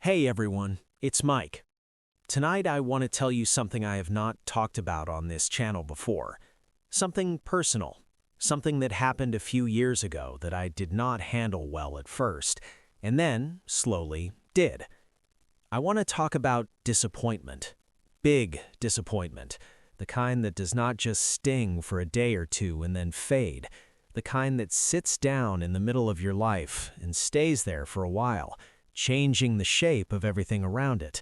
Hey everyone, it's Mike. Tonight I want to tell you something I have not talked about on this channel before. Something personal. Something that happened a few years ago that I did not handle well at first, and then, slowly, did. I want to talk about disappointment. Big disappointment. The kind that does not just sting for a day or two and then fade. The kind that sits down in the middle of your life and stays there for a while, changing the shape of everything around it.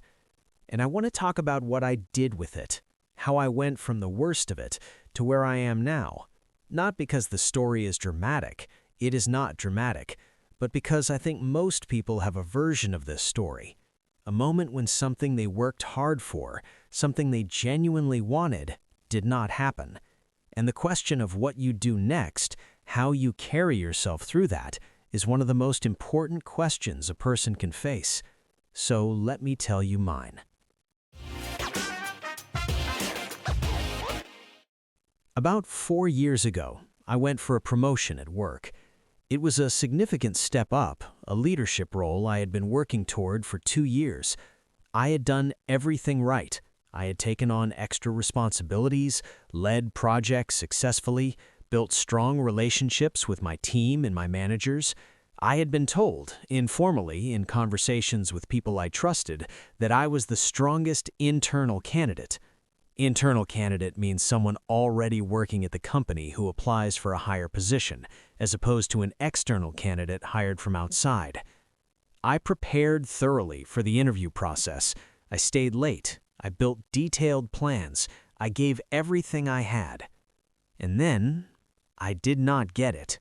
And I want to talk about what I did with it, how I went from the worst of it to where I am now. Not because the story is dramatic, it is not dramatic, but because I think most people have a version of this story. A moment when something they worked hard for, something they genuinely wanted, did not happen. And the question of what you do next, how you carry yourself through that, is one of the most important questions a person can face. So let me tell you mine. About 4 years ago, I went for a promotion at work. It was a significant step up, a leadership role I had been working toward for 2 years. I had done everything right. I had taken on extra responsibilities, led projects successfully, built strong relationships with my team and my managers. I had been told, informally, in conversations with people I trusted, that I was the strongest internal candidate. Internal candidate means someone already working at the company who applies for a higher position, as opposed to an external candidate hired from outside. I prepared thoroughly for the interview process. I stayed late. I built detailed plans. I gave everything I had. And then, I did not get it.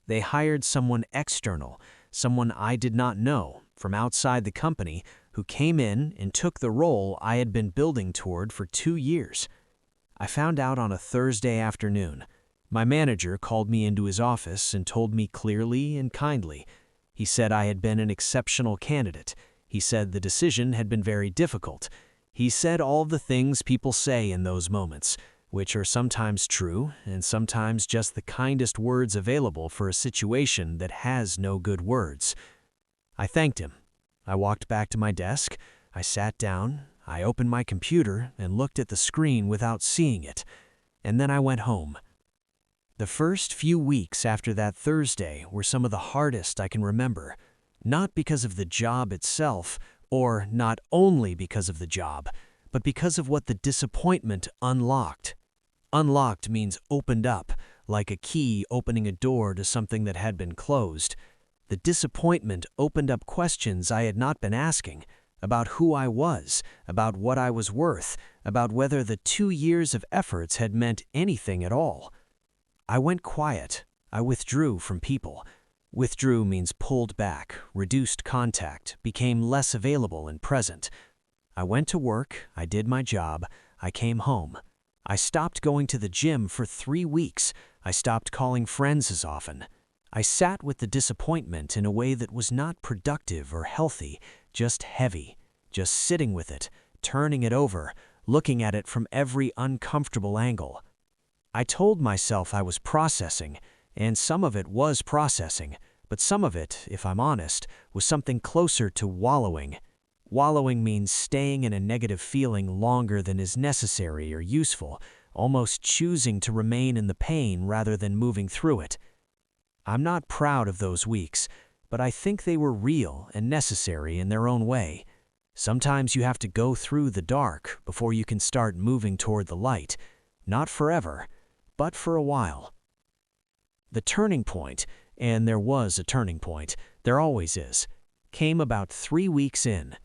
They hired someone external, someone I did not know, from outside the company, who came in and took the role I had been building toward for 2 years. I found out on a Thursday afternoon. My manager called me into his office and told me clearly and kindly. He said I had been an exceptional candidate. He said the decision had been very difficult. He said all the things people say in those moments, which are sometimes true and sometimes just the kindest words available for a situation that has no good words. I thanked him. I walked back to my desk. I sat down. I opened my computer and looked at the screen without seeing it. And then I went home. The first few weeks after that Thursday were some of the hardest I can remember. Not because of the job itself, or not only because of the job, but because of what the disappointment unlocked. Unlocked means opened up, like a key opening a door to something that had been closed. The disappointment opened up questions I had not been asking, about who I was, about what I was worth, about whether the 2 years of efforts had meant anything at all. I went quiet. I withdrew from people. Withdrew means pulled back, reduced contact, became less available and present. I went to work, I did my job, I came home. I stopped going to the gym for 3 weeks. I stopped calling friends as often. I sat with the disappointment in a way that was not productive or healthy, just heavy, just sitting with it, turning it over, looking at it from every uncomfortable angle. I told myself I was processing, and some of it was processing, but some of it, if I'm honest, was something closer to wallowing. Wallowing means staying in a negative feeling longer than is necessary or useful, almost choosing to remain in the pain rather than moving through it. I'm not proud of those weeks, but I think they were real and necessary in their own way. Sometimes you have to go through the dark before you can start moving toward the light. Not forever, but for a while. The turning point, and there was a turning point, there always is, came about 3 weeks in.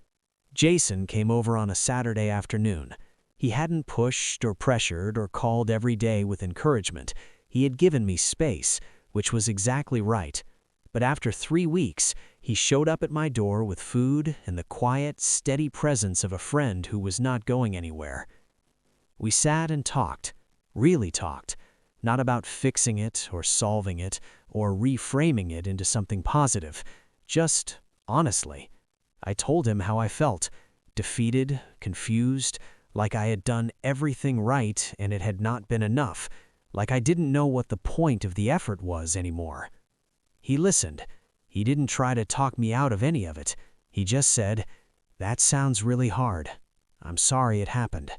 Jason came over on a Saturday afternoon. He hadn't pushed or pressured or called every day with encouragement. He had given me space, which was exactly right. But after 3 weeks, he showed up at my door with food and the quiet, steady presence of a friend who was not going anywhere. We sat and talked, really talked, not about fixing it or solving it or reframing it into something positive, just honestly. I told him how I felt, defeated, confused, like I had done everything right and it had not been enough, like I didn't know what the point of the effort was anymore. He listened. He didn't try to talk me out of any of it. He just said, That sounds really hard. I'm sorry it happened.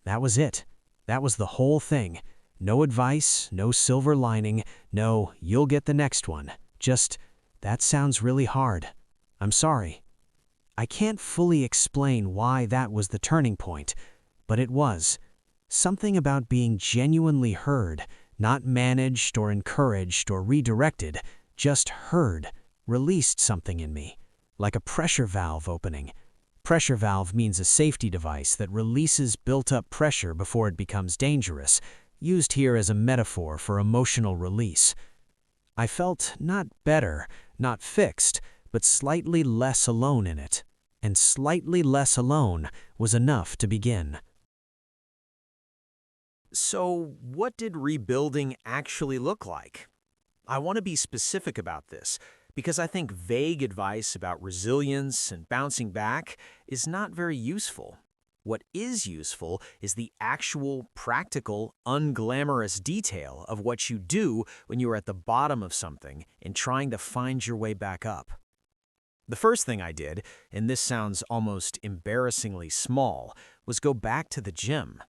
That was it. That was the whole thing. No advice, no silver lining, no, you'll get the next one. Just, that sounds really hard. I'm sorry. I can't fully explain why that was the turning point, but it was. Something about being genuinely heard, not managed or encouraged or redirected, just heard, released something in me, like a pressure valve opening. Pressure valve means a safety device that releases built-up pressure before it becomes dangerous, used here as a metaphor for emotional release. I felt not better, not fixed, but slightly less alone in it. And slightly less alone was enough to begin. So, what did rebuilding actually look like? I want to be specific about this because I think vague advice about resilience and bouncing back is not very useful. What is useful is the actual, practical, unglamorous detail of what you do when you are at the bottom of something and trying to find your way back up. The first thing I did, and this sounds almost embarrassingly small, was go back to the gym.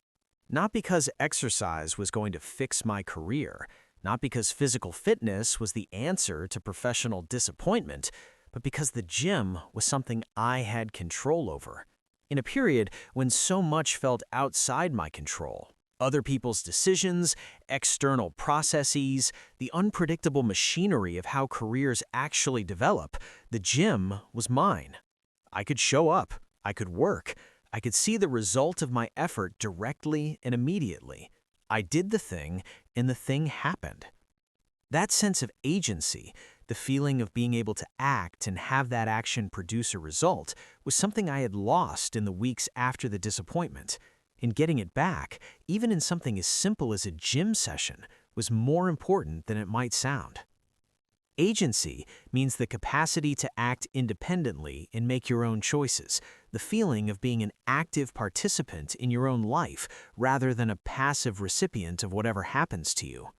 Not because exercise was going to fix my career, not because physical fitness was the answer to professional disappointment, but because the gym was something I had control over. In a period when so much felt outside my control, other people's decisions, external processes, the unpredictable machinery of how careers actually develop, the gym was mine. I could show up, I could work, I could see the result of my effort directly and immediately. I did the thing, and the thing happened. That sense of agency, the feeling of being able to act and have that action produce a result, was something I had lost in the weeks after the disappointment. And getting it back, even in something as simple as a gym session, was more important than it might sound. Agency means the capacity to act independently and make your own choices, the feeling of being an active participant in your own life rather than a passive recipient of whatever happens to you.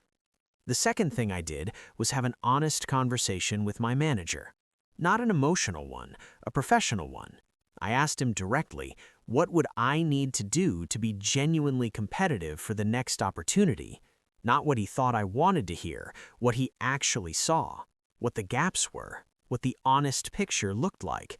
The second thing I did was have an honest conversation with my manager. Not an emotional one, a professional one. I asked him directly, what would I need to do to be genuinely competitive for the next opportunity? Not what he thought I wanted to hear, what he actually saw, what the gaps were, what the honest picture looked like.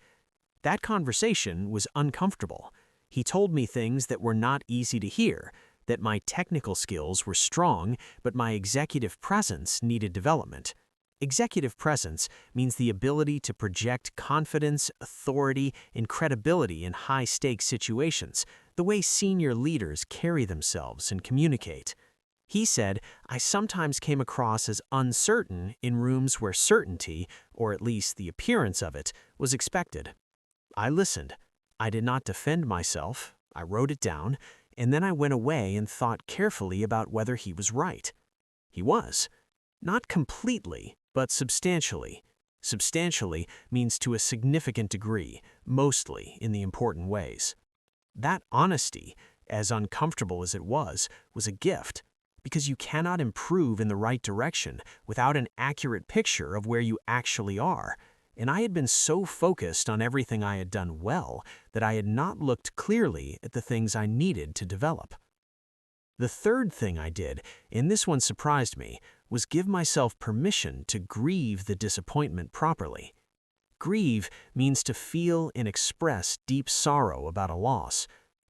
That conversation was uncomfortable. He told me things that were not easy to hear, that my technical skills were strong, but my executive presence needed development. Executive presence means the ability to project confidence, authority, and credibility in high-stakes situations, the way senior leaders carry themselves and communicate. He said, I sometimes came across as uncertain in rooms where certainty, or at least the appearance of it, was expected. I listened. I did not defend myself. I wrote it down, and then I went away and thought carefully about whether he was right. He was. Not completely, but substantially. Substantially means to a significant degree, mostly in the important ways. That honesty, as uncomfortable as it was a gift, because you cannot improve in the right direction without an accurate picture of where you actually are. And I had been so focused on everything I had done well that I had not looked clearly at the things I needed to develop. The third thing I did, and this one surprised me, was give myself permission to grieve the disappointment properly. Grieve means to feel and express deep sorrow about a loss.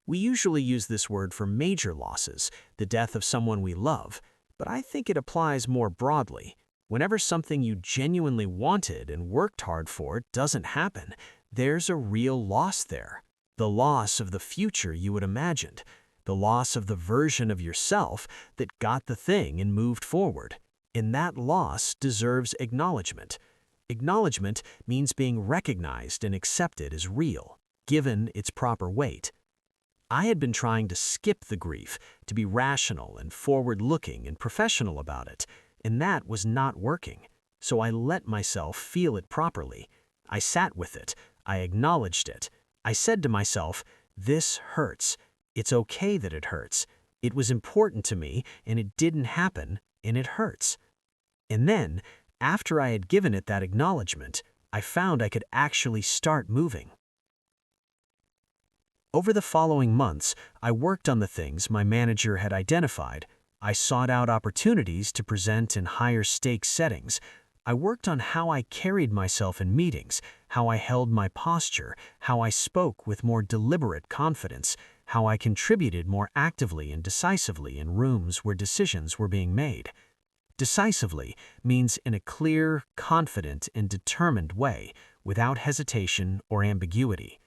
We usually use this word for major losses, the death of someone we love, but I think it applies more broadly. Whenever something you genuinely wanted and worked hard for doesn't happen, there's a real loss there. The loss of the future you had imagined, the loss of the version of yourself that got the thing and moved forward. And that loss deserves acknowledgement. Acknowledgement means being recognized and accepted as real, given its proper weight. I had been trying to skip the grief, to be rational and forward-looking and professional about it, and that was not working. So I let myself feel it properly. I sat with it. I acknowledged it. I said to myself, this hurts. It's okay that it hurts. It was important to me, and it didn't happen, and it hurts. And then, after I had given it that acknowledgement, I found I could actually start moving. Over the following months, I worked on the things my manager had identified. I sought out opportunities to present in higher stakes settings. I worked on how I carried myself in meetings, how I held my posture, how I spoke with more deliberate confidence, how I contributed more actively and decisively in rooms where decisions were being made. Decisively means in a clear, confident, and determined way, without hesitation or ambiguity.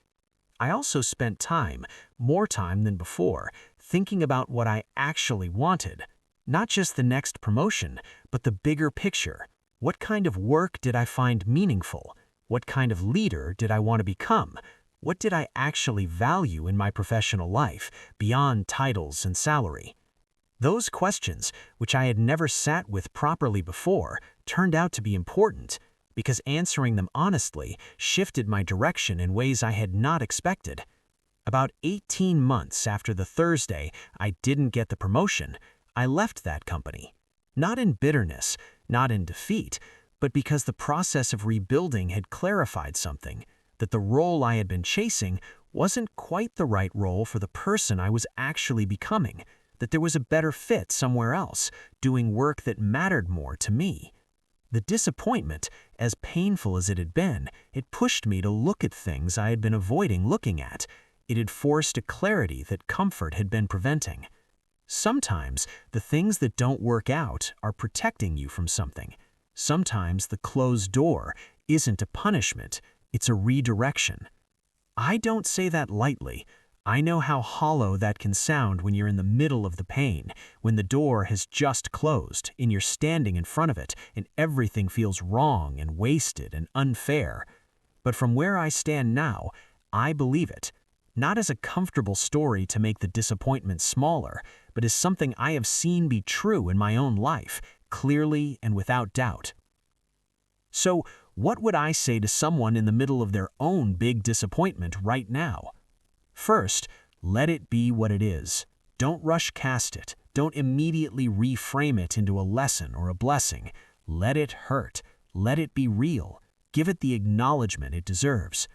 I also spent time, more time than before, thinking about what I actually wanted. Not just the next promotion, but the bigger picture. What kind of work did I find meaningful? What kind of leader did I want to become? What did I actually value in my professional life, beyond titles and salary? Those questions, which I had never sat with properly before, turned out to be important, because answering them honestly shifted my direction in ways I had not expected. About 18 months after the Thursday I didn't get the promotion, I left that company. Not in bitterness, not in defeat, but because the process of rebuilding had clarified something, that the role I had been chasing wasn't quite the right role for the person I was actually becoming, that there was a better fit somewhere else, doing work that mattered more to me. The disappointment, as painful as it had been, it pushed me to look at things I had been avoiding looking at. It had forced a clarity that comfort had been preventing. Sometimes the things that don't work out are protecting you from something. Sometimes the closed door isn't a punishment, it's a redirection. I don't say that lightly. I know how hollow that can sound when you're in the middle of the pain, when the door has just closed and you're standing in front of it and everything feels wrong and wasted and unfair. But from where I stand now, I believe it. Not as a comfortable story to make the disappointment smaller, but as something I have seen be true in my own life, clearly and without doubt. So, what would I say to someone in the middle of their own big disappointment right now? First, let it be what it is. Don't rush past it. Don't immediately reframe it into a lesson or a blessing. Let it hurt. Let it be real. Give it the acknowledgement it deserves.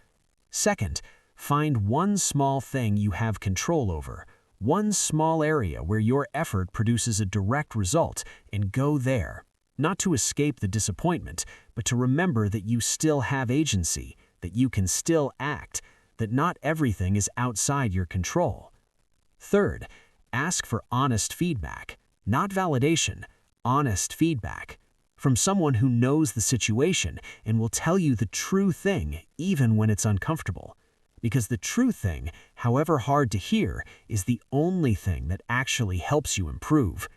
Second, find one small thing you have control over, one small area where your effort produces a direct result, and go there. Not to escape the disappointment, but to remember that you still have agency, that you can still act, that not everything is outside your control. Third, ask for honest feedback, not validation, honest feedback, from someone who knows the situation and will tell you the true thing even when it's uncomfortable. Because the true thing, however hard to hear, is the only thing that actually helps you improve.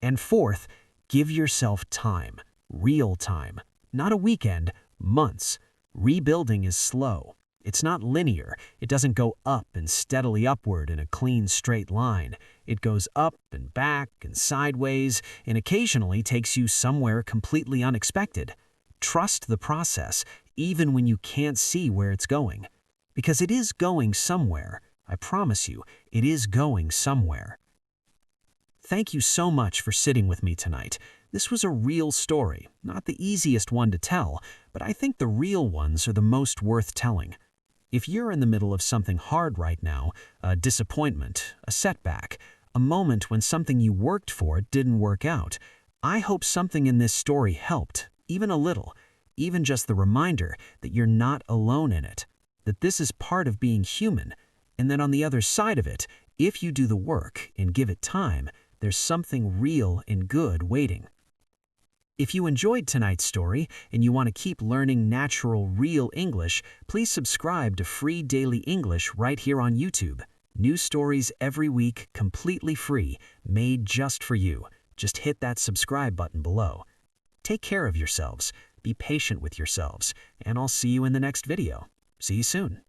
And fourth, give yourself time, real time, not a weekend, months. Rebuilding is slow. It's not linear. It doesn't go up and steadily upward in a clean, straight line. It goes up and back and sideways and occasionally takes you somewhere completely unexpected. Trust the process, even when you can't see where it's going. Because it is going somewhere. I promise you, it is going somewhere. Thank you so much for sitting with me tonight. This was a real story, not the easiest one to tell, but I think the real ones are the most worth telling. If you're in the middle of something hard right now, a disappointment, a setback, a moment when something you worked for didn't work out, I hope something in this story helped, even a little, even just the reminder that you're not alone in it, that this is part of being human, and that on the other side of it, if you do the work and give it time, there's something real and good waiting. If you enjoyed tonight's story and you want to keep learning natural, real English, please subscribe to Free Daily English right here on YouTube. New stories every week, completely free, made just for you. Just hit that subscribe button below. Take care of yourselves, be patient with yourselves, and I'll see you in the next video. See you soon.